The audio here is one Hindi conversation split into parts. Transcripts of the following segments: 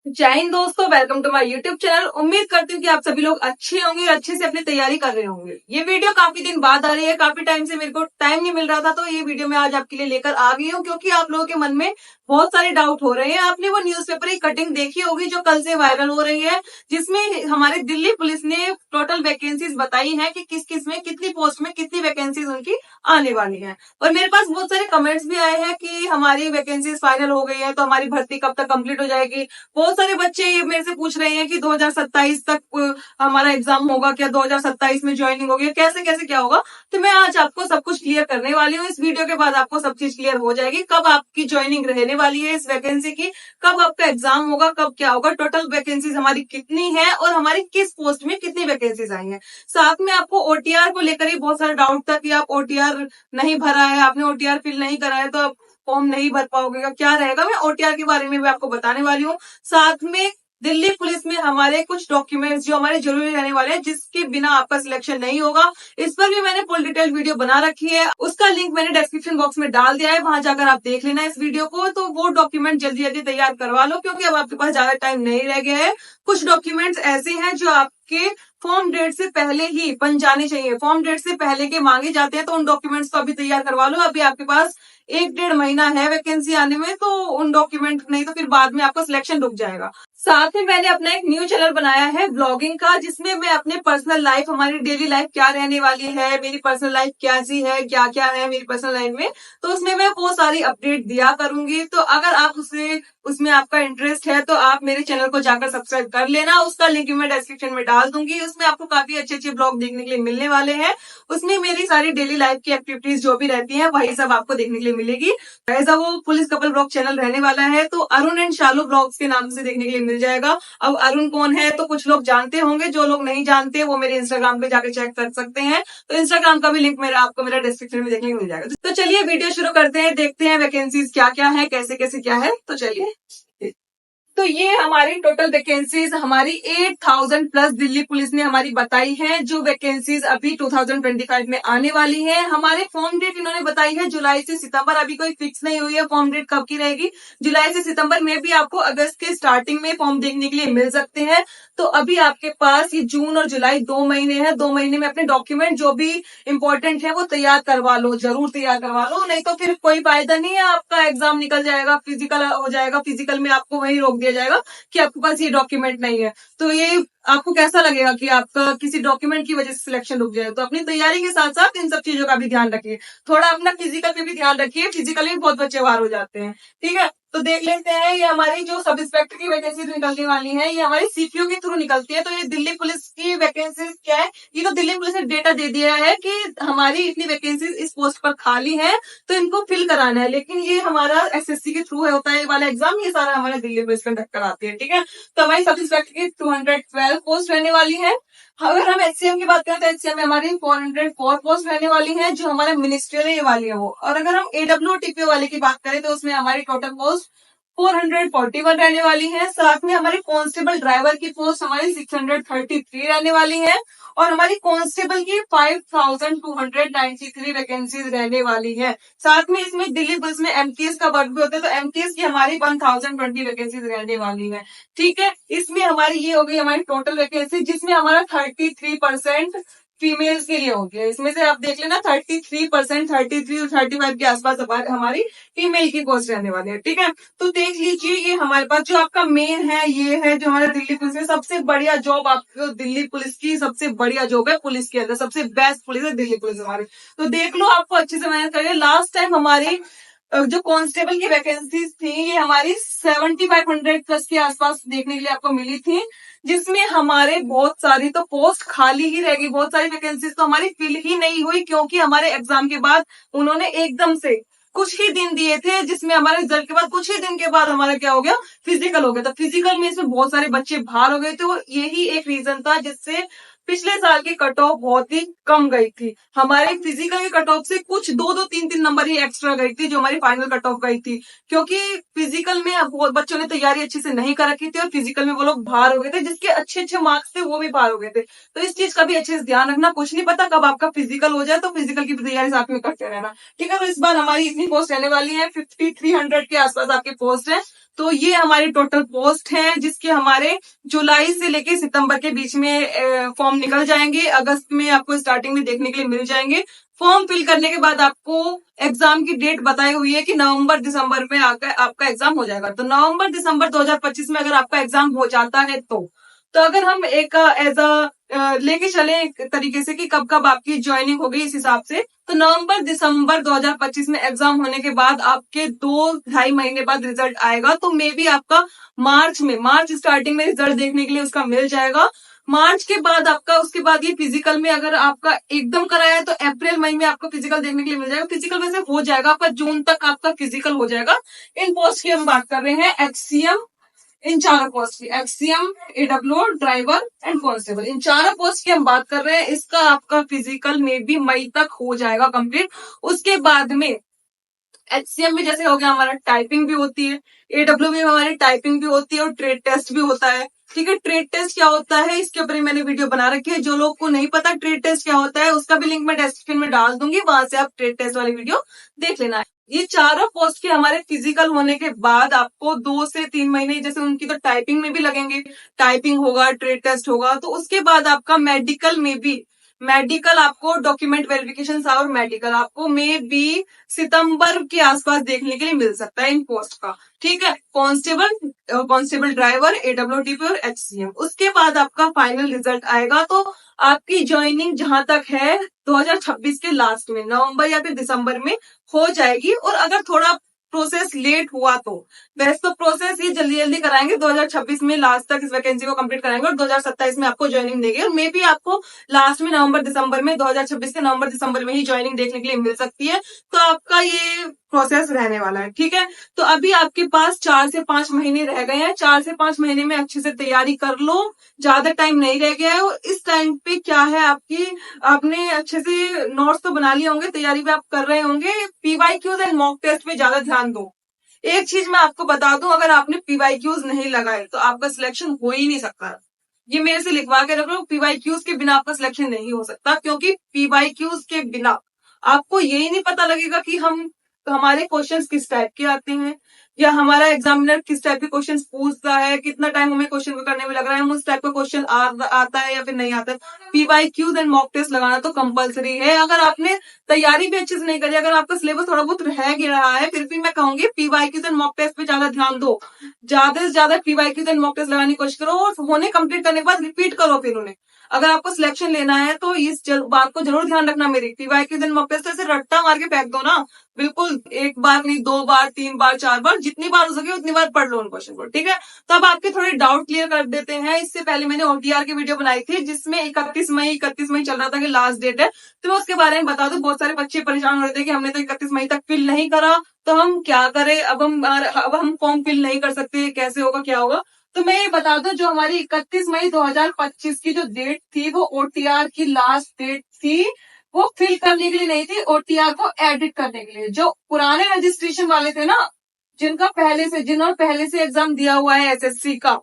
जय हिंद दोस्तों, welcome to my YouTube channel. उम्मीद करती हूँ कि आप सभी लोग अच्छे होंगे और अच्छे से अपनी तैयारी कर रहे होंगे। ये वीडियो काफी दिन बाद आ रही है, काफी टाइम से मेरे को टाइम नहीं मिल रहा था, तो ये वीडियो मैं आज आपके लिए लेकर आ गई हूँ क्योंकि आप लोगों के मन में बहुत सारे डाउट हो रहे हैं। आपने वो न्यूज़पेपर की कटिंग देखी होगी जो कल से वायरल हो रही है, जिसमें हमारी दिल्ली पुलिस ने टोटल वैकेंसीज बताई है कि किस किस में कितनी पोस्ट में कितनी वैकेंसीज उनकी आने वाली है। और मेरे पास बहुत सारे कमेंट्स भी आए हैं कि हमारी वैकेंसीज फाइनल हो गई है तो हमारी भर्ती कब तक कंप्लीट हो जाएगी। बहुत सारे बच्चे ये मेरे से पूछ रहे हैं कि 2027 तक हमारा एग्जाम होगा क्या, 2027 में ज्वाइनिंग होगी, कैसे कैसे क्या होगा। तो मैं आज आपको सब कुछ क्लियर करने वाली हूँ। इस वीडियो के बाद आपको सब चीज क्लियर हो जाएगी, कब आपकी ज्वाइनिंग रहने वाली है इस वैकेंसी की, कब आपका एग्जाम होगा, कब क्या होगा, टोटल वैकेंसीज हमारी कितनी है और हमारी किस पोस्ट में कितनी वैकेंसीज आई है। साथ में आपको ओटीआर को लेकर ही बहुत सारा डाउट था कि आप ओटीआर नहीं भरा है, आपने ओटीआर फिल नहीं करा है तो आप फॉर्म नहीं भर पाओगे, क्या रहेगा। मैं ओटीआर के बारे में भी आपको बताने वाली हूँ। साथ में दिल्ली पुलिस में हमारे कुछ डॉक्यूमेंट्स जो हमारे जरूरी रहने वाले हैं, जिसके बिना आपका सिलेक्शन नहीं होगा, इस पर भी मैंने फुल डिटेल वीडियो बना रखी है। उसका लिंक मैंने डिस्क्रिप्शन बॉक्स में डाल दिया है, वहां जाकर आप देख लेना इस वीडियो को। तो वो डॉक्यूमेंट जल्दी जल्दी तैयार करवा लो क्योंकि अब आपके पास ज्यादा टाइम नहीं रह गया है। कुछ डॉक्यूमेंट्स ऐसे हैं जो आपके फॉर्म डेट से पहले ही बन जाने चाहिए, फॉर्म डेट से पहले के मांगे जाते हैं, तो उन डॉक्यूमेंट्स को अभी तैयार करवा लो। अभी आपके पास 1-1.5 महीना है वैकेंसी आने में, तो उन डॉक्यूमेंट नहीं तो फिर बाद में आपका सिलेक्शन रुक जाएगा। साथ में मैंने अपना एक न्यू चैनल बनाया है ब्लॉगिंग का, जिसमें मैं अपने पर्सनल लाइफ, हमारी डेली लाइफ क्या रहने वाली है, मेरी पर्सनल लाइफ कैसी है, क्या क्या है मेरी पर्सनल लाइफ में, तो उसमें मैं वो सारी अपडेट दिया करूंगी। तो अगर आप उसमें आपका इंटरेस्ट है तो आप मेरे चैनल को जाकर सब्सक्राइब कर लेना। उसका लिंक मैं डिस्क्रिप्शन में डाल दूंगी। उसमें आपको काफी अच्छे अच्छे ब्लॉग देखने के लिए मिलने वाले हैं। उसमें मेरी सारी डेली लाइफ की एक्टिविटीज जो भी रहती है वही सब आपको देखने के लिए मिलेगी। ऐसा वो पुलिस कपल ब्लॉग चैनल रहने वाला है, तो अरुण एंड शालू ब्लॉग्स के नाम से देखने के लिए मिल जाएगा। अब अरुण कौन है तो कुछ लोग जानते होंगे, जो लोग नहीं जानते वो मेरे इंस्टाग्राम पे जाकर चेक कर सकते हैं। तो इंस्टाग्राम का भी लिंक आपको मेरा डिस्क्रिप्शन में देखने को मिल जाएगा। तो चलिए वीडियो शुरू करते हैं, देखते हैं वैकेंसीज क्या क्या है, कैसे कैसे क्या है। तो चलिए, तो ये हमारी टोटल वैकेंसीज हमारी 8000 प्लस दिल्ली पुलिस ने हमारी बताई है, जो वैकेंसीज अभी 2025 में आने वाली है। हमारे फॉर्म डेट इन्होंने बताई है जुलाई से सितंबर, अभी कोई फिक्स नहीं हुई है फॉर्म डेट कब की रहेगी। जुलाई से सितंबर में भी आपको अगस्त के स्टार्टिंग में फॉर्म देखने के लिए मिल सकते हैं। तो अभी आपके पास ये जून और जुलाई 2 महीने है, 2 महीने में अपने डॉक्यूमेंट जो भी इंपॉर्टेंट है वो तैयार करवा लो, जरूर तैयार करवा लो, नहीं तो फिर कोई फायदा नहीं है। आपका एग्जाम निकल जाएगा, फिजिकल हो जाएगा, फिजिकल में आपको वही रोक दिया जाएगा कि आपके पास ये डॉक्यूमेंट नहीं है। तो ये आपको कैसा लगेगा कि आपका किसी डॉक्यूमेंट की वजह से सिलेक्शन रुक जाए। तो अपनी तैयारी के साथ साथ इन सब चीजों का भी ध्यान रखिए, थोड़ा अपना फिजिकल पे भी ध्यान रखिए, फिजिकल में बहुत बच्चे बाहर हो जाते हैं। ठीक है, तो देख लेते हैं। ये हमारी जो सब इंस्पेक्टर की वैकेंसी निकलने वाली है, ये हमारी सीपीयू के थ्रू निकलती है। तो ये दिल्ली पुलिस की वैकेंसी क्या है, ये तो दिल्ली पुलिस ने डेटा दे दिया है कि हमारी इतनी वैकेंसी इस पोस्ट पर खाली है, तो इनको फिल कराना है। लेकिन ये हमारा एसएससी के थ्रू होता है ये वाला एग्जाम, ये सारा हमारे दिल्ली पुलिस कंडक्ट कराती है। ठीक है, तो हमारी सब इंस्पेक्टर की 212 पोस्ट रहने वाली है। अगर हम एचसीएम की बात करें तो एचसीएम में हमारी 404 पोस्ट रहने वाली है, जो हमारे मिनिस्ट्रियल वाली है वो। और अगर हम एडब्ल्यू टीपीओ वाले की बात करें तो उसमें हमारी टोटल पोस्ट 441 रहने वाली है। साथ में हमारी कांस्टेबल ड्राइवर की पोस्ट हमारी 633 रहने वाली है। और हमारी कांस्टेबल की 5293 वैकेंसीज रहने वाली है। साथ में इसमें दिल्ली पुलिस में एमटीएस का वर्क भी होता है, तो एमटीएस की हमारी 1020 वैकेंसीज रहने वाली है। ठीक है, इसमें हमारी ये हो गई हमारी टोटल वैकेंसी, जिसमें हमारा 33% फीमेल्स के लिए हो गया। इसमें से आप देख लेना 33%, 33 और 35 के आसपास हमारी फीमेल की पोस्ट रहने वाली है। ठीक है, तो देख लीजिए ये हमारे पास जो आपका मेन है, ये है जो हमारा दिल्ली पुलिस में सबसे बढ़िया जॉब, आपको दिल्ली पुलिस की सबसे बढ़िया जॉब है, पुलिस के अंदर सबसे बेस्ट पुलिस है दिल्ली पुलिस हमारी। तो देख लो, आपको अच्छे से मेहनत करिए। लास्ट टाइम हमारी जो कांस्टेबल की वैकेंसीज थी ये हमारी 7500 प्लस के आसपास देखने के लिए आपको मिली थी, जिसमें हमारे बहुत सारी तो पोस्ट खाली ही रह गई, बहुत सारी वैकेंसीज तो हमारी फिल ही नहीं हुई, क्योंकि हमारे एग्जाम के बाद उन्होंने एकदम से कुछ ही दिन दिए थे, जिसमें हमारे रिजल्ट के बाद कुछ ही दिन के बाद हमारा क्या हो गया, फिजिकल हो गया। तो फिजिकल में इसमें बहुत सारे बच्चे बाहर हो गए थे, और यही एक रीजन था जिससे पिछले साल की कट ऑफ बहुत ही कम गई थी। हमारे फिजिकल की कट ऑफ से कुछ 2-2, 3-3 नंबर ही एक्स्ट्रा गई थी, जो हमारी फाइनल कट ऑफ गई थी, क्योंकि फिजिकल में बहुत बच्चों ने तैयारी अच्छे से नहीं कर रखी थी और फिजिकल में वो लोग बाहर हो गए थे, जिसके अच्छे अच्छे मार्क्स थे वो भी बाहर हो गए थे। तो इस चीज का भी अच्छे से ध्यान रखना, कुछ नहीं पता कब आपका फिजिकल हो जाए, तो फिजिकल की तैयारी साथ में करते रहना। ठीक है, तो इस बार हमारी इतनी पोस्ट रहने वाली है, 5300 के आसपास आपकी पोस्ट है। तो ये हमारी टोटल पोस्ट है, जिसके हमारे जुलाई से लेके सितंबर के बीच में फॉर्म निकल जाएंगे। अगस्त में आपको स्टार्टिंग में देखने के लिए मिल जाएंगे। फॉर्म फिल करने के बाद आपको एग्जाम की डेट बताई हुई है कि नवंबर दिसंबर में आकर आपका एग्जाम हो जाएगा। तो नवंबर दिसंबर 2025 में अगर आपका एग्जाम हो जाता है तो अगर हम एक एज अ लेके चले एक तरीके से कि कब कब आपकी ज्वाइनिंग होगी इस हिसाब से, तो नवंबर दिसंबर 2025 में एग्जाम होने के बाद आपके 2-2.5 महीने बाद रिजल्ट आएगा। तो मे बी आपका मार्च स्टार्टिंग में रिजल्ट देखने के लिए उसका मिल जाएगा। मार्च के बाद आपका उसके बाद ये फिजिकल में अगर आपका एकदम कराया है तो अप्रैल मई में आपको फिजिकल देखने के लिए मिल जाएगा। फिजिकल वैसे हो जाएगा आपका, जून तक आपका फिजिकल हो जाएगा। इन पोस्ट की हम बात कर रहे हैं एचसीएम, इन चारों पोस्ट की, एचसीएम, एडब्ल्यू, ड्राइवर एंड कांस्टेबल, इन चारों पोस्ट की हम बात कर रहे हैं। इसका आपका फिजिकल में भी मई तक हो जाएगा कंप्लीट। उसके बाद में एचसीएम में जैसे हो गया हमारा टाइपिंग भी होती है, एडब्ल्यू में हमारी टाइपिंग भी होती है और ट्रेड टेस्ट भी होता है। ठीक है, ट्रेड टेस्ट क्या होता है इसके ऊपर मैंने वीडियो बना रखी है। जो लोग को नहीं पता ट्रेड टेस्ट क्या होता है उसका भी लिंक मैं डिस्क्रिप्शन में डाल दूंगी, वहां से आप ट्रेड टेस्ट वाली वीडियो देख लेना है। ये चारों पोस्ट के हमारे फिजिकल होने के बाद आपको 2 से 3 महीने जैसे उनकी तो टाइपिंग में भी लगेंगे, टाइपिंग होगा, ट्रेड टेस्ट होगा, तो उसके बाद आपका मेडिकल में भी, मेडिकल आपको डॉक्यूमेंट वेरिफिकेशन और मेडिकल आपको मे बी सितंबर के आसपास देखने के लिए मिल सकता है इन पोस्ट का। ठीक है, कांस्टेबल ड्राइवर, एडब्ल्यूडीपी और एचसीएम। उसके बाद आपका फाइनल रिजल्ट आएगा तो आपकी ज्वाइनिंग जहां तक है 2026 के लास्ट में नवंबर या फिर दिसंबर में हो जाएगी। और अगर थोड़ा प्रोसेस लेट हुआ तो वैसे तो प्रोसेस ये जल्दी जल्दी कराएंगे, 2026 में लास्ट तक इस वैकेंसी को कंप्लीट कराएंगे और 2027 में आपको ज्वाइनिंग देंगे। और मे बी आपको लास्ट में नवंबर दिसंबर में 2026 के नवंबर दिसंबर में ही ज्वाइनिंग देखने के लिए मिल सकती है। तो आपका ये प्रोसेस रहने वाला है। ठीक है, तो अभी आपके पास 4 से 5 महीने रह गए हैं। 4 से 5 महीने में अच्छे से तैयारी कर लो, ज्यादा टाइम नहीं रह गया है। और इस टाइम पे क्या है आपकी, आपने अच्छे से नोट्स तो बना लिए होंगे, तैयारी भी आप कर रहे होंगे। पीवाईक्यूज एंड मॉक टेस्ट पे ज्यादा ध्यान दो। एक चीज मैं आपको बता दूं, अगर आपने पीवाईक्यूज नहीं लगाए तो आपका सिलेक्शन हो ही नहीं सकता। ये मेरे से लिखवा के रख लो, पीवाईक्यूज के बिना आपका सिलेक्शन नहीं हो सकता, क्योंकि पीवाईक्यूज के बिना आपको यही नहीं पता लगेगा कि हमारे क्वेश्चंस किस टाइप के आते हैं, या हमारा एग्जामिनर किस टाइप के क्वेश्चंस पूछता है, कितना टाइम हमें क्वेश्चन को करने में लग रहा है, हम उस टाइप का क्वेश्चन आता है या फिर नहीं आता है। पीवाईक्यूज एंड मॉक टेस्ट लगाना तो कंपलसरी है। अगर आपने तैयारी भी अच्छे से नहीं करी, अगर आपका सिलेबस थोड़ा बहुत रह गया रहा है, फिर भी मैं कहूंगी पीवाईक्यूज एंड मॉक टेस्ट पे ज्यादा ध्यान दो। ज्यादा से ज्यादा पीवाईक्यूज एंड मॉक टेस्ट लगाने की कोशिश करो और होने कंप्लीट करने के बाद रिपीट करो फिर उन्हें। अगर आपको सिलेक्शन लेना है तो इस बात को जरूर ध्यान रखना मेरी, पीवाईक्यूज एंड मॉक टेस्ट ऐसे रट्टा मार के फेंक दो ना, बिल्कुल एक बार नहीं, 2 बार, 3 बार, 4 बार, जितनी बार हो सके उतनी बार पढ़ लो उन क्वेश्चन को। ठीक है, तो अब आपके थोड़े डाउट क्लियर कर देते हैं। इससे पहले मैंने ओटीआर की वीडियो बनाई थी जिसमें 31 मई चल रहा था कि लास्ट डेट है, तो मैं उसके बारे में बता दूं। बहुत सारे बच्चे परेशान हो रहे थे कि हमने तो 31 मई तक फिल नहीं करा, तो हम क्या करें, अब हम फॉर्म फिल नहीं कर सकते, कैसे होगा, क्या होगा। तो मैं ये बता दूं, जो हमारी 31 मई 2025 की जो डेट थी वो ओटीआर की लास्ट डेट थी। वो फिल करने के लिए नहीं थी, ओटीआर को एडिट करने के लिए। जो पुराने रजिस्ट्रेशन वाले थे ना, जिन्होंने पहले से एग्जाम दिया हुआ है एसएससी का,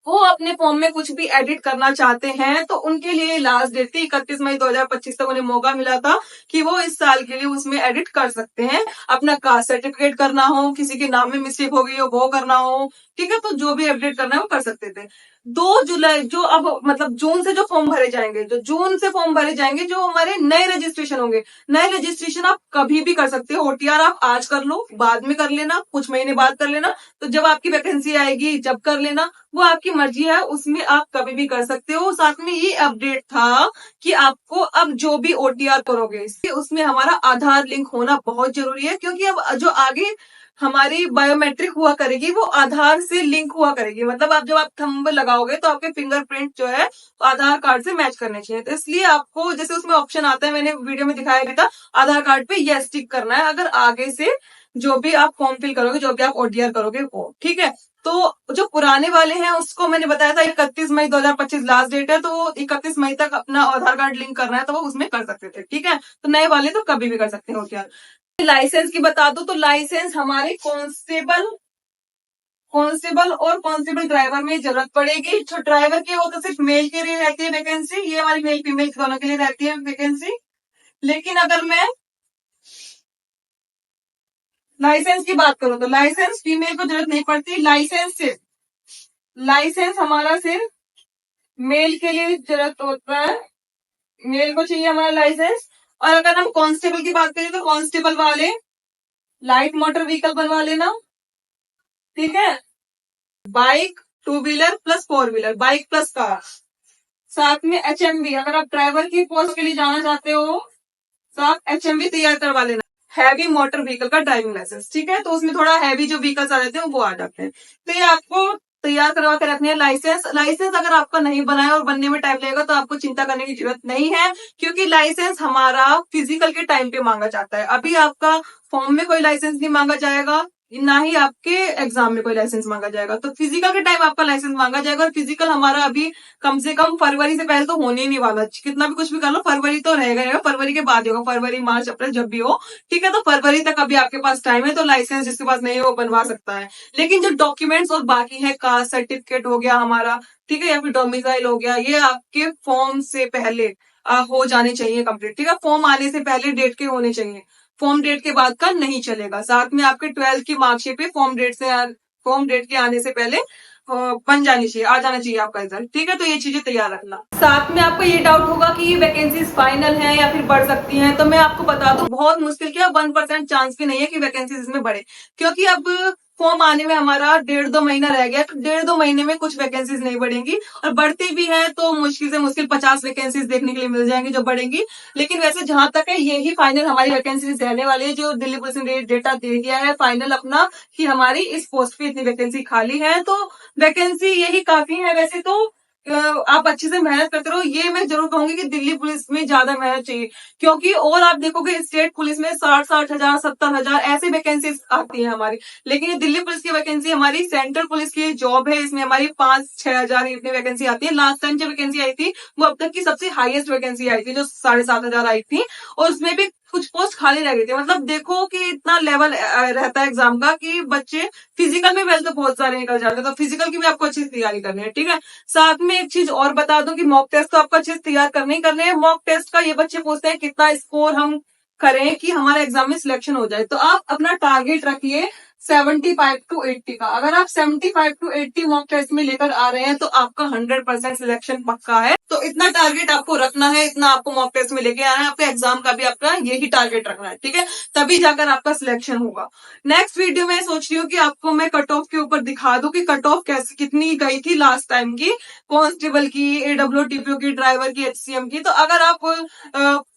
वो अपने फॉर्म में कुछ भी एडिट करना चाहते हैं तो उनके लिए लास्ट डेट थी 31 मई 2025 तक उन्हें मौका मिला था कि वो इस साल के लिए उसमें एडिट कर सकते हैं। अपना कास्ट सर्टिफिकेट करना हो, किसी के नाम में मिस्टेक हो गई हो वो करना हो, ठीक है, तो जो भी अपडेट करना है वो कर सकते थे। 2 जुलाई जो अब मतलब जून से जो फॉर्म भरे जाएंगे, जो जून से फॉर्म भरे जाएंगे, जो हमारे नए रजिस्ट्रेशन होंगे, नए रजिस्ट्रेशन आप कभी भी कर सकते हो। ओटीआर आप आज कर लो, बाद में कर लेना, कुछ महीने बाद कर लेना, तो जब आपकी वैकेंसी आएगी जब कर लेना, वो आपकी मर्जी है, उसमें आप कभी भी कर सकते हो। साथ में ये अपडेट था कि आपको अब जो भी ओटीआर करोगे उसमें हमारा आधार लिंक होना बहुत जरूरी है, क्योंकि अब जो आगे हमारी बायोमेट्रिक हुआ करेगी वो आधार से लिंक हुआ करेगी। मतलब आप जब आप थंब लगाओगे तो आपके फिंगरप्रिंट जो है आधार कार्ड से मैच करने चाहिए। तो इसलिए आपको जैसे उसमें ऑप्शन आता है, मैंने वीडियो में दिखाया भी था, आधार कार्ड पे यस टिक करना है अगर आगे से जो भी आप फॉर्म फिल करोगे, जो भी आप ओटीआर करोगे वो। ठीक है, तो जो पुराने वाले हैं उसको मैंने बताया था 31 मई 2025 लास्ट डेट है, तो 31 मई तक अपना आधार कार्ड लिंक करना है तो वो उसमें कर सकते थे। ठीक है, तो नए वाले तो कभी भी कर सकते हो ओटीआर। लाइसेंस की बता दो, तो लाइसेंस हमारे कांस्टेबल और कांस्टेबल ड्राइवर में जरूरत पड़ेगी। जो ड्राइवर के वो तो सिर्फ मेल के लिए रहती है वैकेंसी, ये हमारी मेल फीमेल दोनों के लिए रहती है वैकेंसी। लेकिन अगर मैं लाइसेंस की बात करो तो लाइसेंस फीमेल को जरूरत नहीं पड़ती, लाइसेंस हमारा सिर्फ मेल के लिए जरूरत होता है, मेल को चाहिए हमारा लाइसेंस। और अगर हम कांस्टेबल की बात करें तो कांस्टेबल वाले लाइट मोटर व्हीकल बनवा लेना, ठीक है। Bike, two wheeler plus four wheeler, bike plus car. साथ में HMV, अगर आप ड्राइवर की पोस्ट के लिए जाना चाहते हो तो आप HMV तैयार करवा लेना, हैवी मोटर व्हीकल का ड्राइविंग लाइसेंस, ठीक है। तो उसमें थोड़ा हैवी जो व्हीकल्स आ जाते हैं वो आ जाते हैं, तो ये आपको तैयार करवा के रखने हैं। लाइसेंस अगर आपका नहीं बना है और बनने में टाइम लगेगा तो आपको चिंता करने की जरूरत नहीं है, क्योंकि लाइसेंस हमारा फिजिकल के टाइम पे मांगा जाता है। अभी आपका फॉर्म में कोई लाइसेंस नहीं मांगा जाएगा, ना ही आपके एग्जाम में कोई लाइसेंस मांगा जाएगा, तो फिजिकल के टाइम आपका लाइसेंस मांगा जाएगा। और फिजिकल हमारा अभी कम से कम फरवरी से पहले तो होने ही नहीं वाला, कितना भी कुछ भी कर लो फरवरी तो रहेगा, फरवरी के बाद होगा, फरवरी मार्च अप्रैल जब भी हो, ठीक है। तो फरवरी तक अभी आपके पास टाइम है, तो लाइसेंस जिसके पास नहीं है वो बनवा सकता है। लेकिन जो डॉक्यूमेंट्स और बाकी है, कास्ट सर्टिफिकेट हो गया हमारा, ठीक है, या फिर डोमिसाइल हो गया, ये आपके फॉर्म से पहले हो जाने चाहिए कंप्लीट, ठीक है। फॉर्म आने से पहले डेट के होने चाहिए, फॉर्म डेट के बाद का नहीं चलेगा। साथ में आपके 12th की मार्कशीट पे फॉर्म डेट के आने से पहले बन जानी चाहिए, आ जाना चाहिए आपका रिजल्ट, ठीक है। तो ये चीजें तैयार रखना। साथ में आपको ये डाउट होगा कि ये वैकेंसीज फाइनल है या फिर बढ़ सकती हैं, तो मैं आपको बता दूं बहुत मुश्किल क्या 1% चांस भी नहीं है कि वैकेंसीज इसमें बढ़े, क्योंकि अब फॉर्म आने में हमारा 1.5-2 महीना रह गया, तो 1.5-2 महीने में कुछ वैकेंसीज नहीं बढ़ेंगी, और बढ़ती भी है तो मुश्किल से मुश्किल 50 वैकेंसीज देखने के लिए मिल जाएंगी जो बढ़ेंगी। लेकिन वैसे जहां तक है यही फाइनल हमारी वैकेंसीज रहने वाली है, जो दिल्ली पुलिस ने डेटा दे दिया है फाइनल अपना कि हमारी इस पोस्ट पे इतनी वैकेंसी खाली है, तो वैकेंसी यही काफी है। वैसे तो आप अच्छे से मेहनत करते रहो, ये मैं जरूर कहूंगी कि दिल्ली पुलिस में ज्यादा मेहनत चाहिए, क्योंकि और आप देखोगे स्टेट पुलिस में 60,000 70,000 ऐसे वैकेंसीज आती है हमारी, लेकिन ये दिल्ली पुलिस की वैकेंसी हमारी सेंट्रल पुलिस की जॉब है, इसमें हमारी 5-6 हजार इतनी वैकेंसी आती है। लास्ट टाइम जो वैकेंसी आई थी वो अब तक की सबसे हाईएस्ट वैकेंसी आई थी, जो 7,500 आई थी, और उसमें भी कुछ पोस्ट खाली रह गई थी। मतलब देखो कि इतना लेवल रहता है एग्जाम का कि बच्चे फिजिकल में वैसे तो बहुत सारे निकल जाते हैं, तो फिजिकल की भी आपको अच्छी से तैयारी करनी है, ठीक है। साथ में एक चीज और बता दूं कि मॉक टेस्ट तो आपको अच्छे से तैयार करने ही करने हैं। मॉक टेस्ट का ये बच्चे पूछते हैं कितना स्कोर हम करें कि हमारे एग्जाम में सिलेक्शन हो जाए, तो आप अपना टारगेट रखिए 75 to 80 का। अगर आप 75 to 80 मॉक टेस्ट में लेकर आ रहे हैं तो आपका 100% सिलेक्शन पक्का है। तो इतना टारगेट आपको रखना है, इतना आपको मॉक टेस्ट में लेके आना है, आपके एग्जाम का भी आपका यही टारगेट रखना है, ठीक है, तभी जाकर आपका सिलेक्शन होगा। नेक्स्ट वीडियो में सोच रही हूँ कि आपको मैं कट ऑफ के ऊपर दिखा दूं कि कट ऑफ कैसे कितनी गई थी लास्ट टाइम की, कांस्टेबल की, AWTPO की, ड्राइवर की, HCM की। तो अगर आप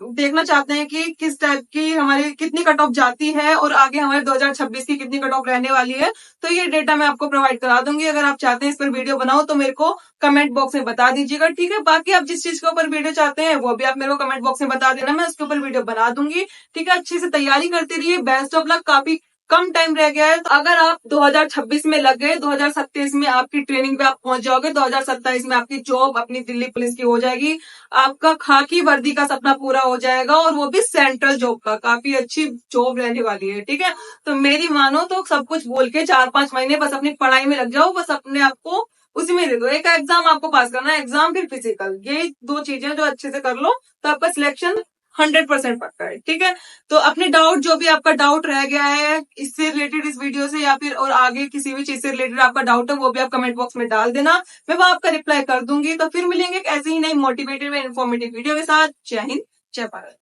देखना चाहते हैं कि किस टाइप की हमारी कितनी कट ऑफ जाती है और आगे हमारे 2026 की कितनी कट ऑफ रहने वाली है, तो ये डेटा मैं आपको प्रोवाइड करा दूंगी। अगर आप चाहते हैं इस पर वीडियो बनाओ तो मेरे को कमेंट बॉक्स में बता दीजिएगा, ठीक है। बाकी आप जिस चीज के ऊपर वीडियो चाहते हैं वो भी आप मेरे को कमेंट बॉक्स में बता देना, मैं उसके ऊपर वीडियो बना दूंगी, ठीक है। अच्छे से तैयारी करते रहिए, बेस्ट ऑफ लक। काफी कम टाइम रह गया है, तो अगर आप 2026 में लग गए, 2027 में आपकी ट्रेनिंग पे आप पहुंच जाओगे, 2027 में आपकी जॉब अपनी दिल्ली पुलिस की हो जाएगी, आपका खाकी वर्दी का सपना पूरा हो जाएगा, और वो भी सेंट्रल जॉब का। काफी अच्छी जॉब रहने वाली है, ठीक है। तो मेरी मानो तो सब कुछ बोल के 4-5 महीने बस अपनी पढ़ाई में लग जाओ, बस अपने आप को उसी में दे दो। एक एग्जाम आपको पास करना है, एग्जाम फिर फिजिकल, ये दो चीजें जो अच्छे से कर लो तो आपका सिलेक्शन 100% पक्का है, ठीक है। तो अपने डाउट, जो भी आपका डाउट रह गया है इससे रिलेटेड, इस वीडियो से या फिर और आगे किसी भी चीज से रिलेटेड आपका डाउट है, वो भी आप कमेंट बॉक्स में डाल देना, मैं वो आपका रिप्लाई कर दूंगी। तो फिर मिलेंगे एक ऐसे ही नई मोटिवेटेड व इन्फॉर्मेटिव वीडियो के साथ। जय हिंद, जय भारत।